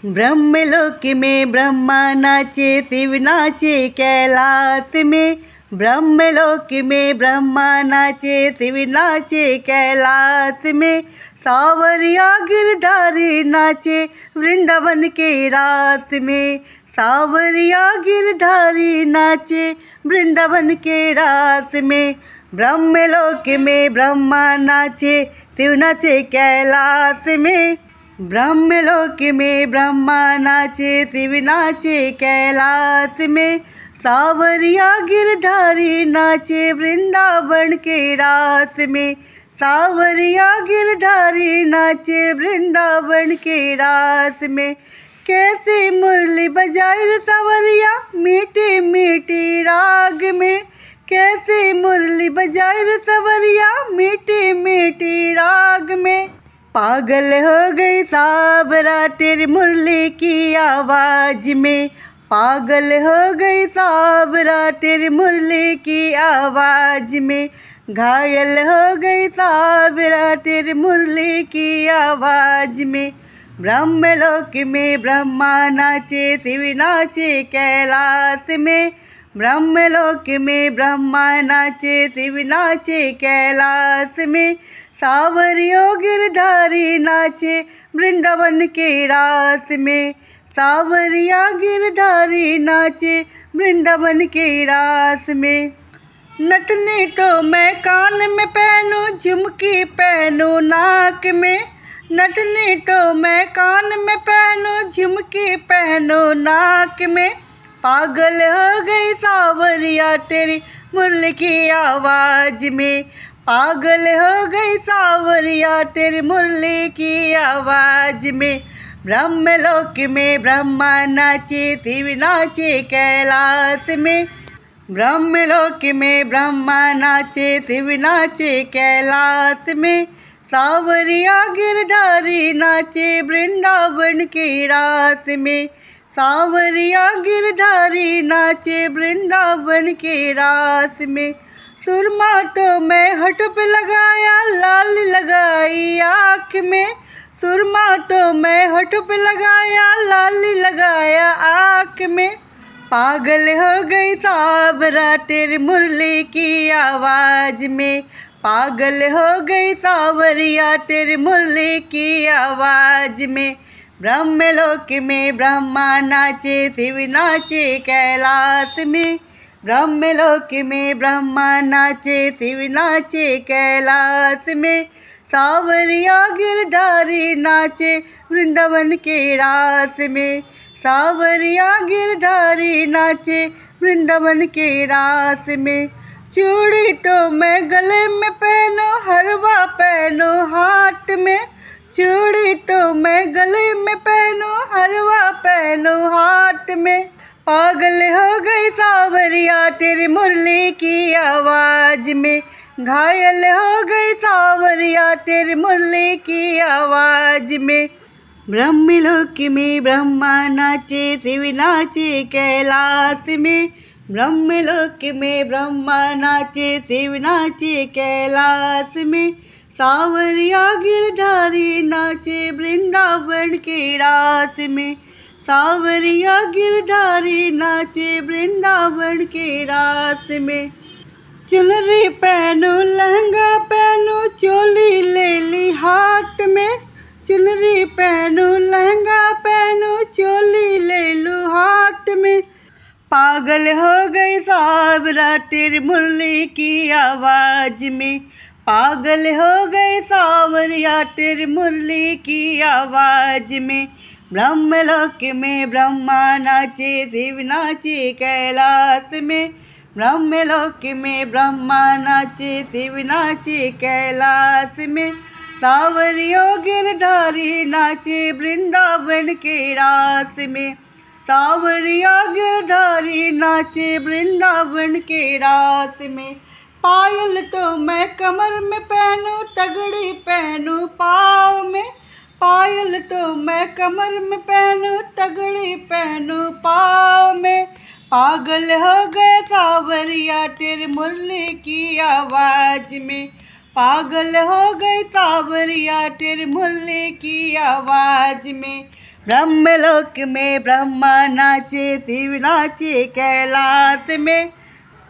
ब्रह्मलोक में ब्रह्मा नाचे, शिव नाचे कैलाश में। ब्रह्मलोक में ब्रह्मा नाचे, शिव नाचे कैलाश में। सावरिया गिरधारी नाचे वृंदावन के रास में। सावरिया गिरधारी नाचे वृंदावन के रास में। ब्रह्मलोक में ब्रह्मा नाचे, शिव नाचे कैलाश में। ब्रह्मलोक में ब्रह्मा नाचे, शिव नाचे कैलाश में। सावरिया गिरधारी नाचे वृंदावन के रास में। सावरिया गिरधारी नाचे वृंदावन के रास में। कैसे मुरली बजाए रे सावरिया मीठी मीठी राग में। कैसे मुरली बजाए रे सावरिया मीठी मीठी राग में। पागल हो गई सावरा तेरी मुरली की आवाज़ में। पागल हो गई सावरा तेरी मुरली की आवाज़ में। घायल हो गई सावरा तेरी मुरली की आवाज़ में। ब्रह्मलोक में ब्रह्मा नाचे, शिव नाचे कैलाश में। ब्रह्मलोक में ब्रह्मा नाचे, शिव नाचे कैलाश में। सावरियो गिरधारी नाचे वृंदावन के रास में। सावरिया गिरधारी नाचे वृंदावन के रास में। नथनी तो मैं कान में पहनूं, झुमकी पहनूं नाक में। नथनी तो मैं कान में पहनूं, झुमकी पहनूं नाक में। पागल हो गई सावरिया तेरी मुरली की आवाज़ में। पागल हो गई सावरिया तेरी मुरली की आवाज़ में। ब्रह्मलोक में ब्रह्मा नाचे, शिव नाचे कैलाश में। ब्रह्मलोक में ब्रह्मा नाचे, शिव नाचे कैलाश में। सावरिया गिरधारी नाचे वृंदावन के रास में। सावरिया गिरधारी नाचे वृंदावन के रास में। सुरमा तो मैं होठ पे लगाया, लाल लगाई आँख में। सुरमा तो मैं होठ पे लगाया, लाल लगाया आँख में। पागल हो गई सावरा तेरी मुरली की आवाज़ में। पागल हो गई सावरिया तेरी मुरली की आवाज़ में। ब्रह्मलोक में ब्रह्मा नाचे, शिव नाचे कैलाश में। ब्रह्मलोक में ब्रह्मा नाचे, शिव नाचे कैलाश में। सावरिया गिरधारी नाचे वृंदावन के रास में। सावरिया गिरधारी नाचे वृंदावन के रास में। चूड़ी तो मैं गले में पहनूं, हरवा पहनूं हाथ में। चूड़ी तो मैं गले में पहनूं, हरवा पहनूं हाथ में। पागल हो गई सावरिया तेरी मुरली की आवाज़ में। घायल हो गई सावरिया तेरी मुरली की आवाज़ में। ब्रह्मलोक में ब्रह्मा नाचे, शिव नाचे कैलाश में। ब्रह्मलोक में ब्रह्मा नाचे, शिव नाचे कैलाश में। सावरिया गिरधारी नाचे वृंदावन के रास में। सावरिया गिरधारी नाचे वृंदावन के रास में। चुनरी पहनो लहंगा पहनो, चोली ले ली हाथ में। चुनरी पहनो लहंगा पहनो, चोली ले लो हाथ में। पागल हो गई सावरा तेरी मुरली की आवाज़ में। पागल हो गए सावरिया तेरी मुरली की आवाज़ में। ब्रह्मलोक में ब्रह्मा नाचे, शिव नाचे कैलाश में। ब्रह्मलोक में ब्रह्मा नाचे, शिव नाचे कैलाश में। सावरियो गिरधारी नाचे वृंदावन के रास में। सावरिया गिरधारी नाचे वृंदावन के रास में। पायल तो मैं कमर में पहनूं, तगड़ी पहनूं पाँव में। पायल तो मैं कमर में पहनूं, तगड़ी पहनूं पाँव में। पागल हो गए सावरिया तेरी मुरली की आवाज़ में। पागल हो गई सावरिया तेरी मुरली की आवाज़ में। ब्रह्मलोक में ब्रह्मा नाचे, शिव नाचे कैलाश में।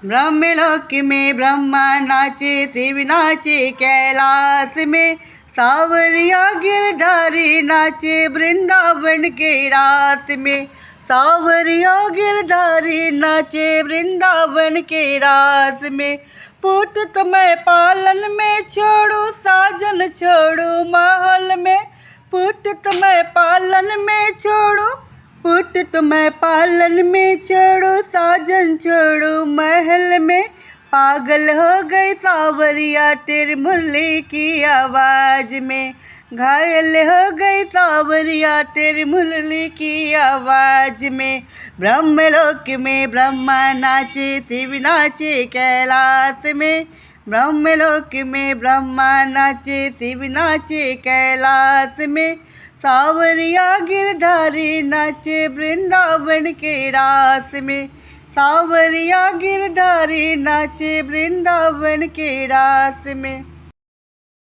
ब्रह्मलोक में ब्रह्मा नाचे, शिव नाचे कैलाश में। सावरिया गिरधारी नाचे वृंदावन के रात में। सावरिया गिरधारी नाचे वृंदावन के रास में। पुत तुम्हें पालन में छोड़ू, साजन छोड़ू महल में। पुत तुम्हें पालन में छोड़ू, पुत तुम्हें पालन में छोड़ू, साजन छोड़ू महल में। पागल हो गई सावरिया तेरी मुरली की आवाज़ में। घायल हो गई सावरिया तेरी मुरली की आवाज़ में। ब्रह्मलोक में ब्रह्मा नाचे, शिव नाचे कैलाश में। ब्रह्मलोक में ब्रह्मा नाचे, शिव नाचे कैलाश में। सावरिया गिरधारी नाचे वृंदावन के रास में। सावरिया गिरधारी नाचे वृंदावन के रास में।